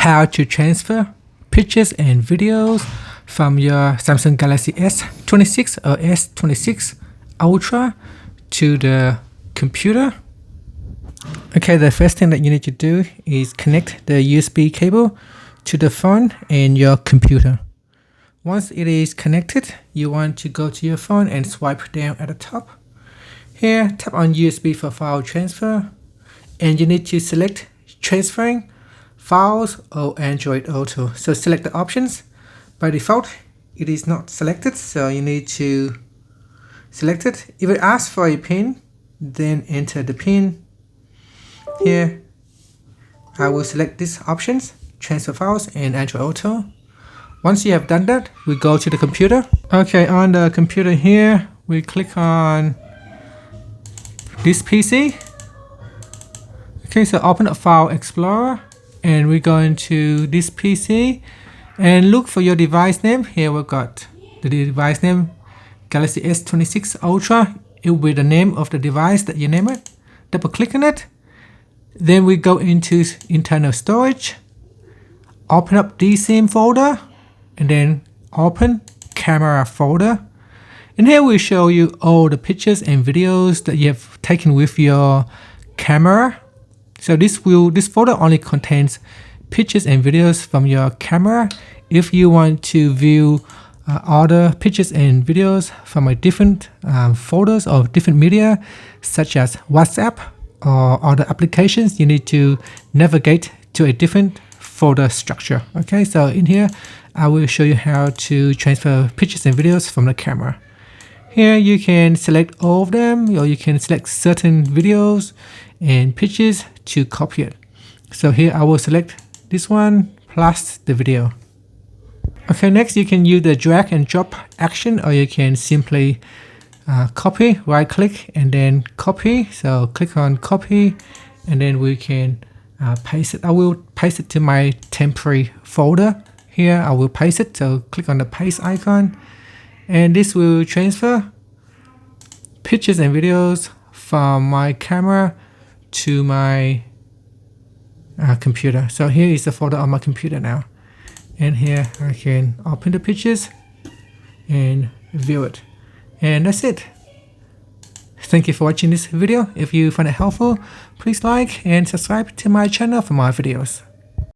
how to transfer pictures and videos from your Samsung Galaxy S26 or S26 Ultra to the computer. Okay, the first thing that you need to do is connect the USB cable to the phone and your computer. Once it is connected, you want to go to your phone and swipe down at the top. Here, tap on USB for file transfer, and you need to select transferring files or Android Auto. So select the options. By default, it is not selected, so you need to select it. If it asks for a PIN, then enter the PIN. Here, I will select these options, transfer files and Android Auto. Once you have done that, we go to the computer. Okay, on the computer here, we click on this PC. Okay, so open up File Explorer and we go into this PC and look for your device name. Here we've got the device name Galaxy S26 Ultra. It will be the name of the device that you name it. Double click on it. Then we go into internal storage, open up DSIM folder, and then open camera folder. And here we show you all the pictures and videos that you have taken with your camera. So this folder only contains pictures and videos from your camera. If you want to view other pictures and videos from a different folders of different media, such as WhatsApp or other applications, you need to navigate to a different folder structure. Okay, so in here, I will show you how to transfer pictures and videos from the camera. Here you can select all of them, or you can select certain videos and pictures to copy it. So here I will select this one plus the video. Okay, next you can use the drag and drop action, or you can simply copy, right click and then copy. So click on copy and then we can paste it. I will paste it to my temporary folder. Here I will paste it, so click on the paste icon and this will transfer pictures and videos from my camera to my computer. So here is the folder on my computer now, and here I can open the pictures and view it, and that's it. Thank you for watching this video. If you find it helpful, please like and subscribe to my channel for more videos.